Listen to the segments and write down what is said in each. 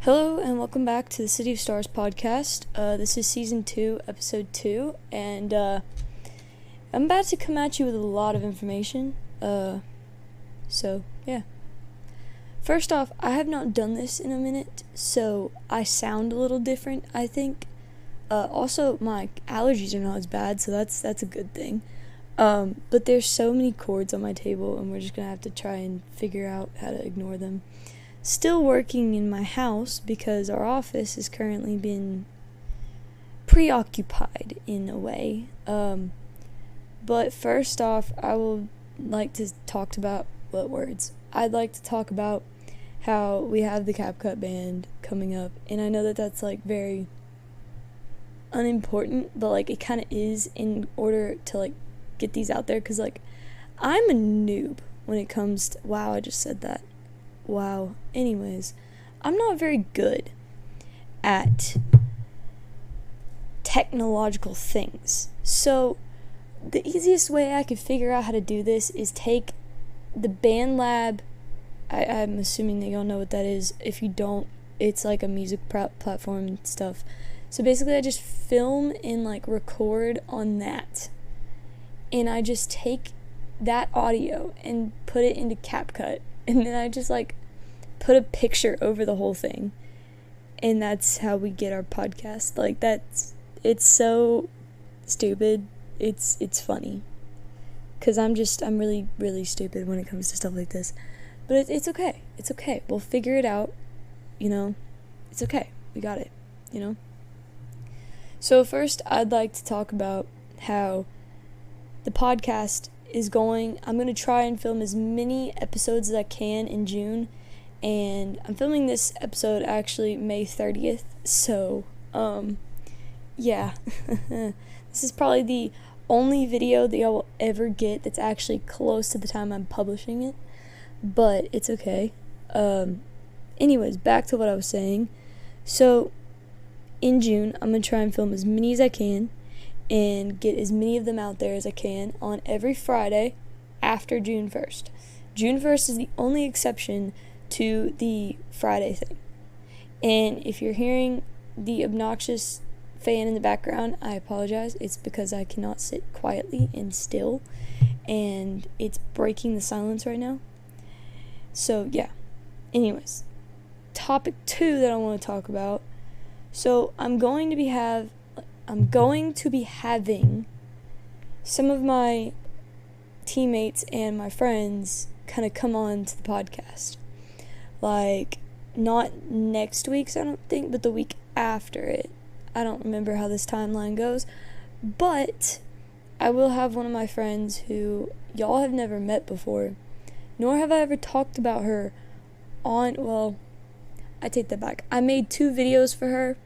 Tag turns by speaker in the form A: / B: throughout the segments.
A: Hello and welcome back to the City of Stars podcast. This is season 2, episode 2, and I'm about to come at you with a lot of information. So yeah. First off, I have not done this in a minute, so I sound a little different, I think. Also, my allergies are not as bad, so that's a good thing. But there's so many cords on my table, and we're just gonna have to try and figure out how to ignore them. Still working in my house because our office has currently been preoccupied in a way. But first off, I would like to talk about I'd like to talk about how we have the CapCut band coming up, and I know that that's like very unimportant, but like it kind of is in order to like get these out there, because like I'm a noob when it comes to I just said that. Wow. Anyways, I'm not very good at technological things. So the easiest way I could figure out how to do this is take the BandLab. I'm assuming that y'all know what that is. If you don't, it's like a music platform and stuff. So basically I just film and like record on that. And I just take that audio and put it into CapCut. And then I just like put a picture over the whole thing. And that's how we get our podcast. Like it's so stupid. It's funny. 'Cause I'm really, really stupid when it comes to stuff like this. But it's okay. It's okay. We'll figure it out. You know, it's okay. We got it. You know? So first I'd like to talk about how the podcast is going. I'm going to try and film as many episodes as I can in June, and I'm filming this episode actually May 30th, so yeah. This is probably the only video that y'all will ever get that's actually close to the time I'm publishing it, but it's okay. Anyways, back to what I was saying. So in June I'm going to try and film as many as I can and get as many of them out there as I can on every Friday after June 1st. June 1st is the only exception to the Friday thing. And if you're hearing the obnoxious fan in the background, I apologize. It's because I cannot sit quietly and still, and it's breaking the silence right now. So yeah. Anyways, topic 2 that I want to talk about. So I'm going to be having some of my teammates and my friends kind of come on to the podcast. Like, not next week's, I don't think, but the week after it. I don't remember how this timeline goes. But I will have one of my friends who y'all have never met before, nor have I ever talked about her I take that back. I made 2 videos for her.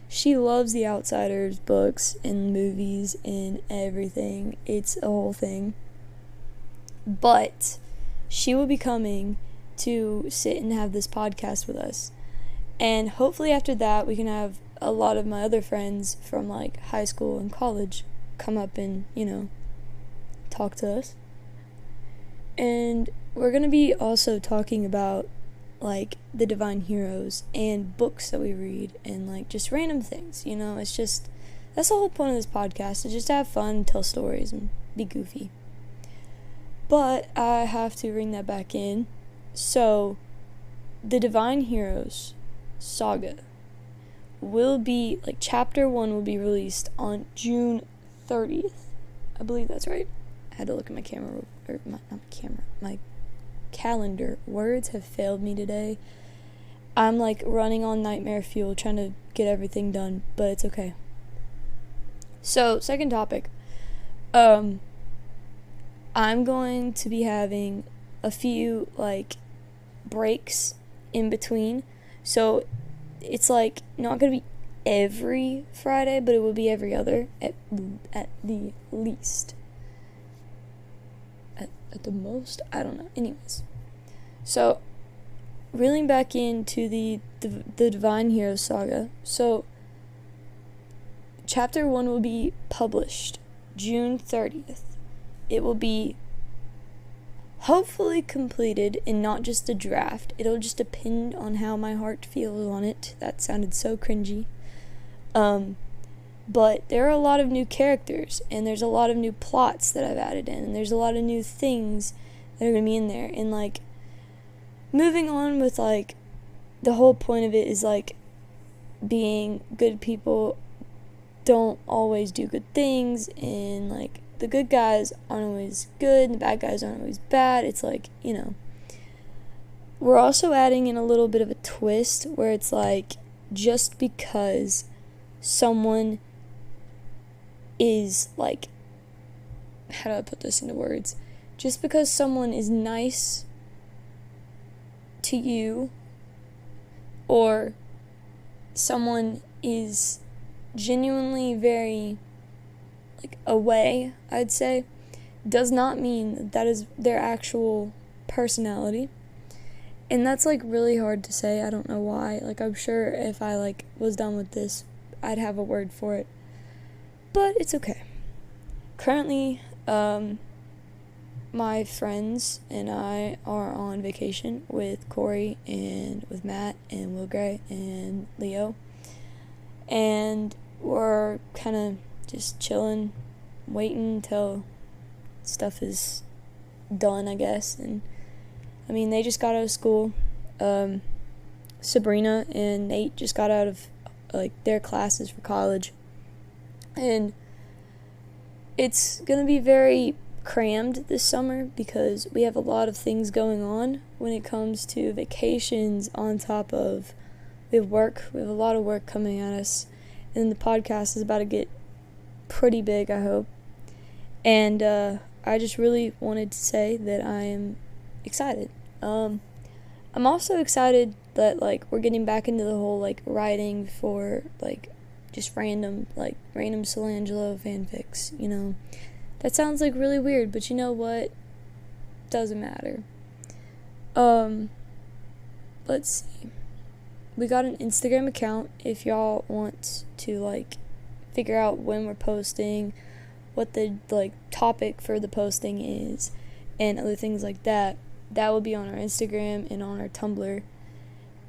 A: She loves The Outsiders books and movies and everything. It's a whole thing. But she will be coming to sit and have this podcast with us. And hopefully after that we can have a lot of my other friends from like high school and college come up and, talk to us. And we're going to be also talking about like the divine heroes and books that we read and like just random things, it's just, that's the whole point of this podcast, is just to have fun, tell stories, and be goofy. But I have to bring that back in. So the divine heroes saga will be like chapter 1 will be released on June 30th. I believe that's right. I had to look at my camera, or my calendar. Words have failed me today. I'm like running on nightmare fuel trying to get everything done, but it's okay. So, second topic. I'm going to be having a few like breaks in between. So, it's like not going to be every Friday, but it will be every other at the least. At the most, I don't know. Anyways, so reeling back into the Divine Hero Saga. So chapter 1 will be published June 30th. It will be hopefully completed and not just a draft. It'll just depend on how my heart feels on it. That sounded so cringy. But there are a lot of new characters, and there's a lot of new plots that I've added in, and there's a lot of new things that are going to be in there. And, like, moving on with, like, the whole point of it is, like, being good people don't always do good things, and, like, the good guys aren't always good, and the bad guys aren't always bad. It's, like, we're also adding in a little bit of a twist where it's, like, just because someone is, like, how do I put this into words? Just because someone is nice to you, or someone is genuinely very, like, away, I'd say, does not mean that is their actual personality. And that's, like, really hard to say. I don't know why. Like, I'm sure if I, like, was done with this, I'd have a word for it. But it's okay. Currently, my friends and I are on vacation with Corey and with Matt and Will Gray and Leo. And we're kind of just chilling, waiting until stuff is done, I guess. And, I mean, they just got out of school. Sabrina and Nate just got out of, like, their classes for college. And it's going to be very crammed this summer because we have a lot of things going on when it comes to vacations on top of we have work. We have a lot of work coming at us. And the podcast is about to get pretty big, I hope. And I just really wanted to say that I am excited. I'm also excited that, like, we're getting back into the whole, like, writing for, like, just random Solangelo fanfics, That sounds, like, really weird, but you know what? Doesn't matter. Let's see. We got an Instagram account if y'all want to, like, figure out when we're posting, what the, like, topic for the posting is, and other things like that. That will be on our Instagram and on our Tumblr.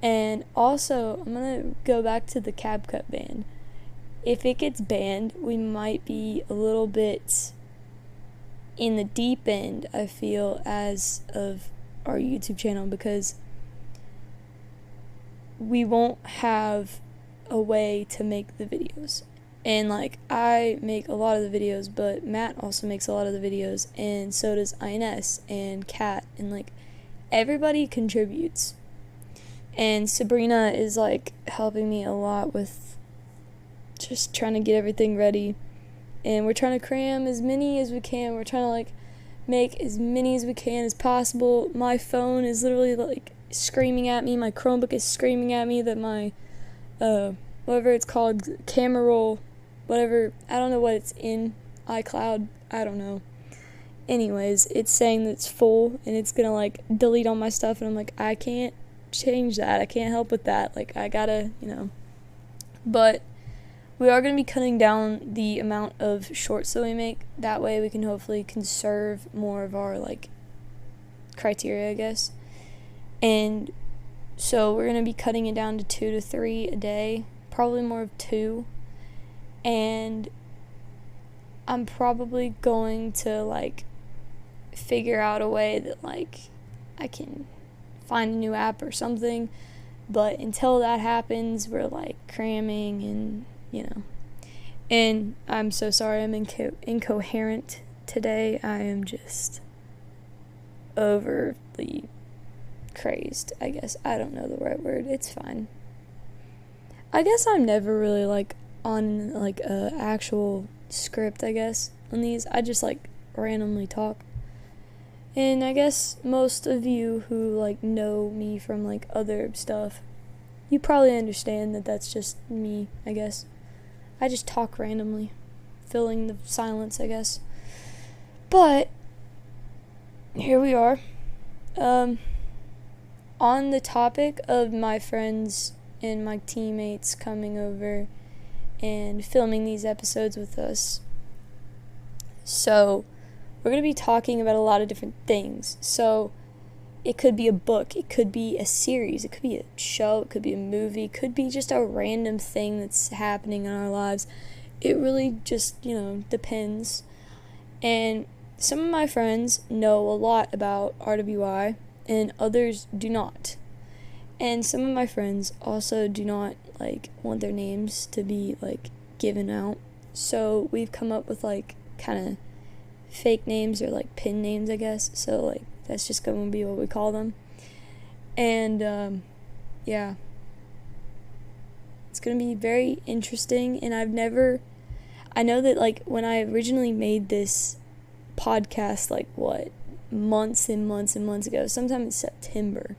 A: And also, I'm going to go back to the CapCut ban. If it gets banned, we might be a little bit in the deep end, I feel, as of our YouTube channel, because we won't have a way to make the videos. And, like, I make a lot of the videos, but Matt also makes a lot of the videos, and so does INS and Kat, and, like, everybody contributes. And Sabrina is, like, helping me a lot with just trying to get everything ready. And we're trying to cram as many as we can. We're trying to, like, make as many as we can as possible. My phone is literally, like, screaming at me. My Chromebook is screaming at me that my, whatever it's called, camera roll, whatever, I don't know what it's in, iCloud, I don't know. Anyways, it's saying that it's full, and it's gonna, like, delete all my stuff, and I'm like, I can't change that. I can't help with that. Like, I gotta, But we are going to be cutting down the amount of shorts that we make. That way we can hopefully conserve more of our, like, criteria, I guess. And so we're going to be cutting it down to 2 to 3 a day. Probably more of 2. And I'm probably going to, like, figure out a way that, like, I can find a new app or something. But until that happens, we're, like, cramming and, And I'm so sorry I'm incoherent today. I am just overly crazed, I guess. I don't know the right word. It's fine. I guess I'm never really, like, on, like, a actual script, I guess, on these. I just, like, randomly talk. And I guess most of you who, like, know me from, like, other stuff, you probably understand that that's just me, I guess. I just talk randomly, filling the silence, I guess. But here we are. On the topic of my friends and my teammates coming over and filming these episodes with us. So, we're going to be talking about a lot of different things. So it could be a book, it could be a series, it could be a show, it could be a movie, it could be just a random thing that's happening in our lives. It really just, depends. And some of my friends know a lot about RWI and others do not. And some of my friends also do not, want their names to be, given out. So we've come up with, kind of fake names or, pin names, I guess. So, that's just going to be what we call them. And, yeah. It's going to be very interesting. And I know that, when I originally made this podcast, months and months and months ago, sometime in September,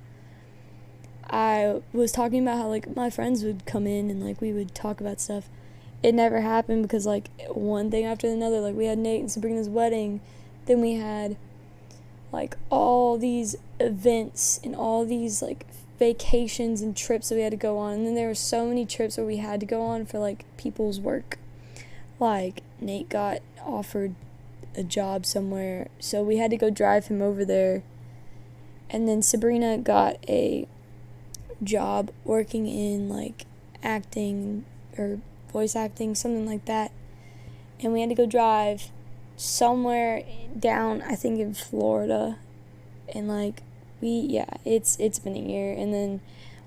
A: I was talking about how, my friends would come in and, we would talk about stuff. It never happened because, one thing after another, we had Nate and Sabrina's wedding, then we had, all these events and all these, vacations and trips that we had to go on, and then there were so many trips where we had to go on for, people's work. Nate got offered a job somewhere, so we had to go drive him over there, and then Sabrina got a job working in, acting or voice acting, something like that, and we had to go drive somewhere down, I think in Florida, and it's been a year. And then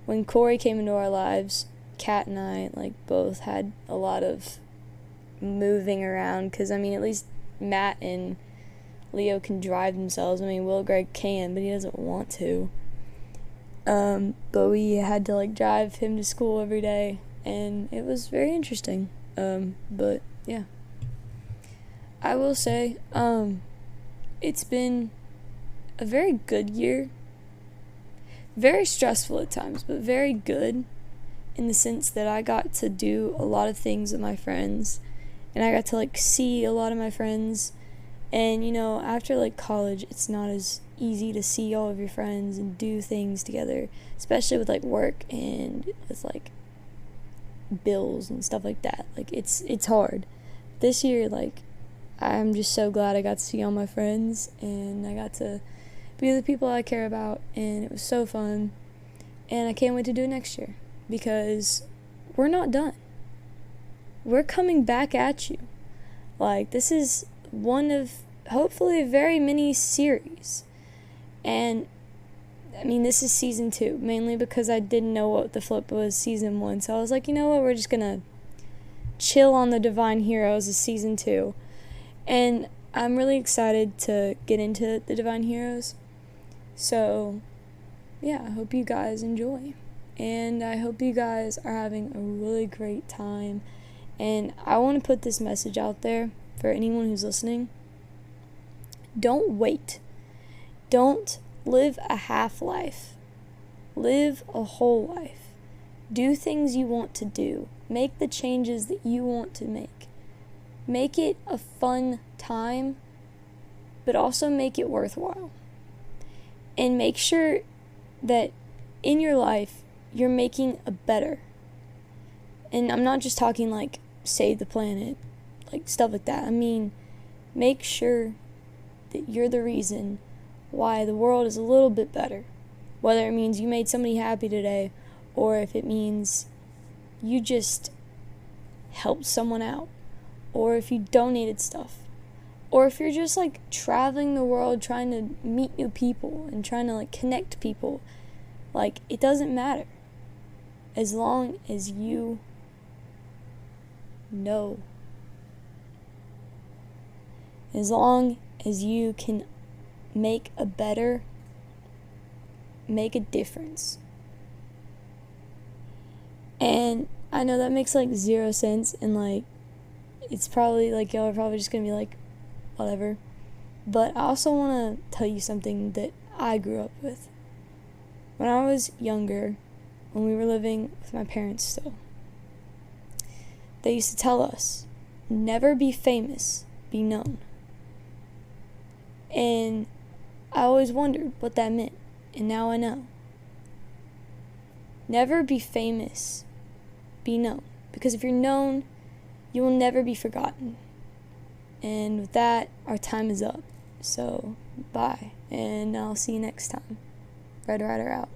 A: when Corey came into our lives, Kat and I both had a lot of moving around, because at least Matt and Leo can drive themselves. Will Greg can, but he doesn't want to. But we had to drive him to school every day, and it was very interesting. But yeah, I will say, it's been a very good year. Very stressful at times, but very good in the sense that I got to do a lot of things with my friends, and I got to see a lot of my friends. And after college, it's not as easy to see all of your friends and do things together, especially with work and with bills and stuff like that. It's hard. This year, I'm just so glad I got to see all my friends, and I got to be with the people I care about, and it was so fun. And I can't wait to do it next year, because we're not done. We're coming back at you. This is one of hopefully a very mini series. And this is season 2, mainly because I didn't know what the flip was season 1. So I was you know what, we're just gonna chill on the Divine Heroes as season 2. And I'm really excited to get into the Divine Heroes. So yeah, I hope you guys enjoy. And I hope you guys are having a really great time. And I want to put this message out there for anyone who's listening. Don't wait. Don't live a half life. Live a whole life. Do things you want to do. Make the changes that you want to make. Make it a fun time, but also make it worthwhile. And make sure that in your life, you're making a better. And I'm not just talking save the planet, stuff like that. Make sure that you're the reason why the world is a little bit better. Whether it means you made somebody happy today, or if it means you just helped someone out, or if you donated stuff, or if you're just traveling the world trying to meet new people and trying to connect people. It doesn't matter, as long as you know, as long as you can make a difference. And I know that makes zero sense, and it's probably y'all are probably just gonna be whatever, but I also want to tell you something that I grew up with. When I was younger, when we were living with my parents still, they used to tell us, never be famous, be known. And I always wondered what that meant, and now I know. Never be famous, be known. Because if you're known, you will never be forgotten. And with that, our time is up. So, bye, and I'll see you next time. Red Rider out.